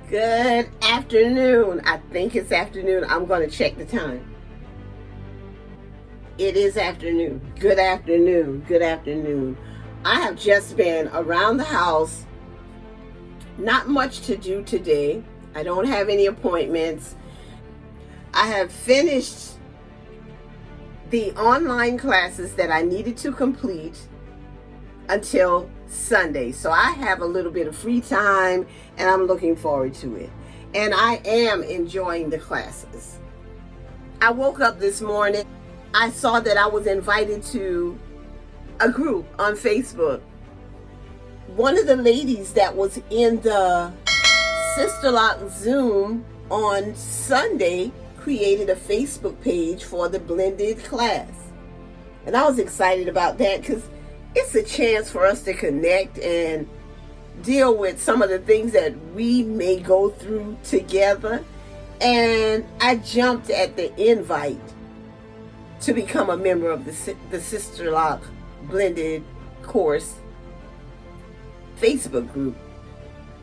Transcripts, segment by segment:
Good afternoon. I think it's afternoon. I'm going to check the time. It is afternoon. Good afternoon. Good afternoon. I have just been around the house. Not much to do today. I don't have any appointments. I have finished the online classes that I needed to complete until Sunday. So I have a little bit of free time and I'm looking forward to it. And I am enjoying the classes. I woke up this morning. I saw that I was invited to a group on Facebook. One of the ladies that was in the Sisterlock Zoom on Sunday created a Facebook page for the blended class. And I was excited about that because it's a chance for us to connect and deal with some of the things that we may go through together. And I jumped at the invite to become a member of the Sisterlock Blended Course Facebook group.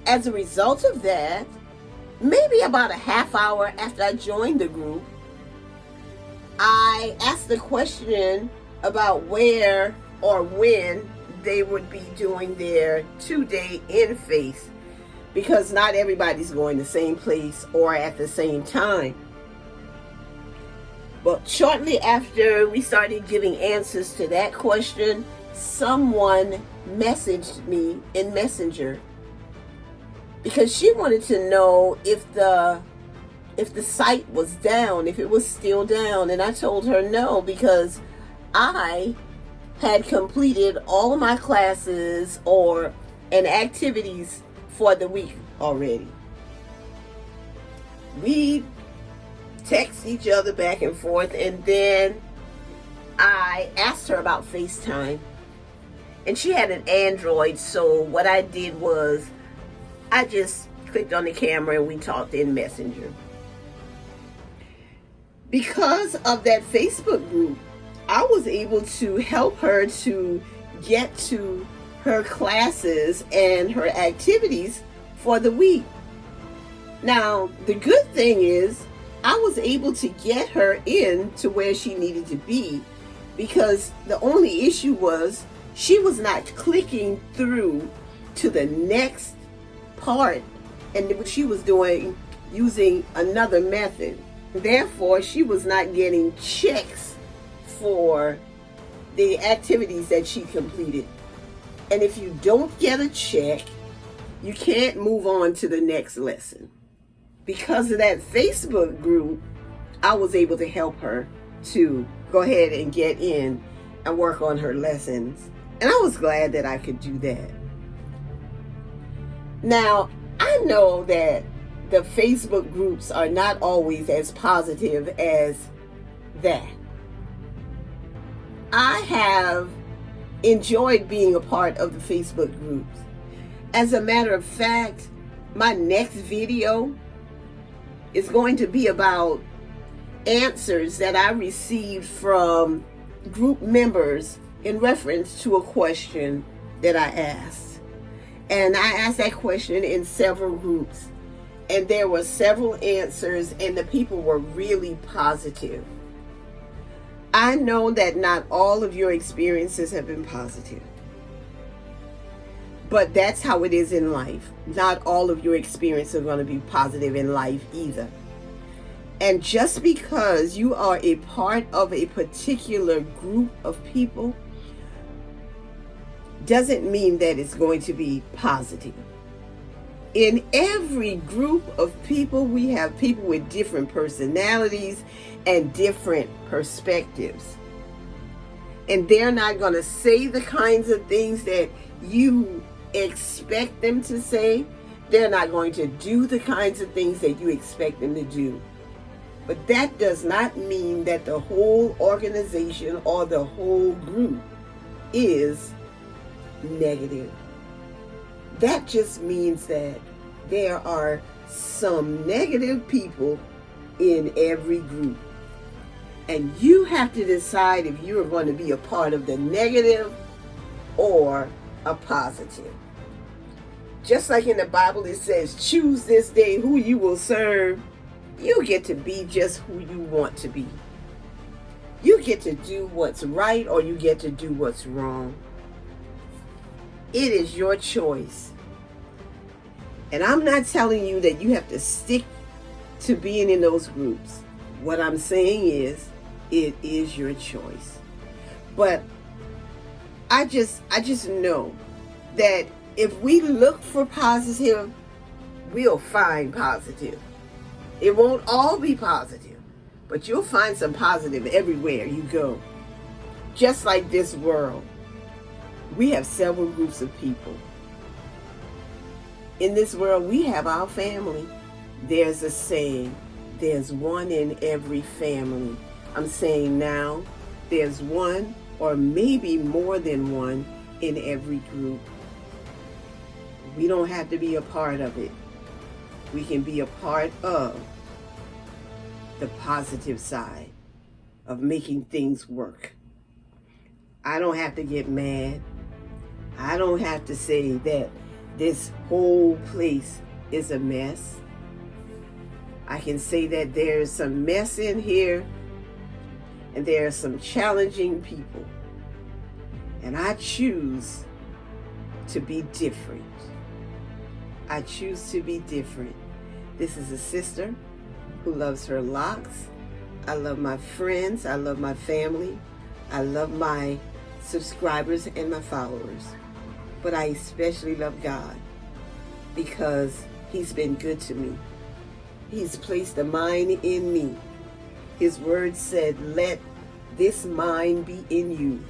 As a result of that, maybe about a half hour after I joined the group, I asked the question about where or when they would be doing their 2-day in-face, because not everybody's going the same place or at the same time. But shortly after we started giving answers to that question, someone messaged me in Messenger because she wanted to know if the site was down, if it was still down. And I told her no, because I had completed all of my classes and activities for the week already. We text each other back and forth, and then I asked her about FaceTime, and she had an Android, so what I did was I just clicked on the camera and we talked in Messenger. Because of that Facebook group, I was able to help her to get to her classes and her activities for the week. Now, the good thing is I was able to get her in to where she needed to be, because the only issue was she was not clicking through to the next part, and she was doing using another method. Therefore, she was not getting checks for the activities that she completed. And if you don't get a check, you can't move on to the next lesson. Because of that Facebook group, I was able to help her to go ahead and get in and work on her lessons. And I was glad that I could do that. Now, I know that the Facebook groups are not always as positive as that. I have enjoyed being a part of the Facebook groups. As a matter of fact, my next video is going to be about answers that I received from group members in reference to a question that I asked. And I asked that question in several groups, and there were several answers, and the people were really positive. I know that not all of your experiences have been positive, but that's how it is in life. Not all of your experiences are going to be positive in life either. And just because you are a part of a particular group of people doesn't mean that it's going to be positive. In every group of people, we have people with different personalities and different perspectives. And they're not going to say the kinds of things that you expect them to say. They're not going to do the kinds of things that you expect them to do. But that does not mean that the whole organization or the whole group is negative. That just means that there are some negative people in every group. And you have to decide if you are going to be a part of the negative or a positive. Just like in the Bible it says, choose this day who you will serve. You get to be just who you want to be. You get to do what's right or you get to do what's wrong. It is your choice. And I'm not telling you that you have to stick to being in those groups. What I'm saying is, it is your choice. But I just know that if we look for positive, we'll find positive. It won't all be positive, but you'll find some positive everywhere you go. Just like this world, we have several groups of people. In this world, we have our family. There's a saying, there's one in every family. I'm saying now, there's one or maybe more than one in every group. We don't have to be a part of it. We can be a part of the positive side of making things work. I don't have to get mad. I don't have to say that this whole place is a mess. I can say that there's some mess in here and there are some challenging people. And I choose to be different. I choose to be different. This is a sister who loves her locks. I love my friends. I love my family. I love my subscribers and my followers. But I especially love God because He's been good to me. He's placed a mind in me. His word said, let this mind be in you,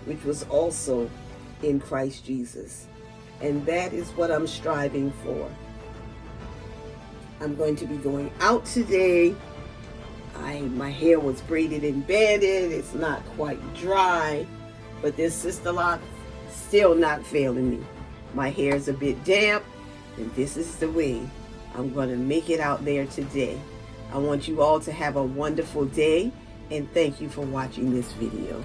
which was also in Christ Jesus. And that is what I'm striving for. I'm going to be going out today. My hair was braided and banded. It's not quite dry, but this Sisterlock still not failing me. My hair is a bit damp, and this is the way I'm going to make it out there today. I want you all to have a wonderful day, and thank you for watching this video.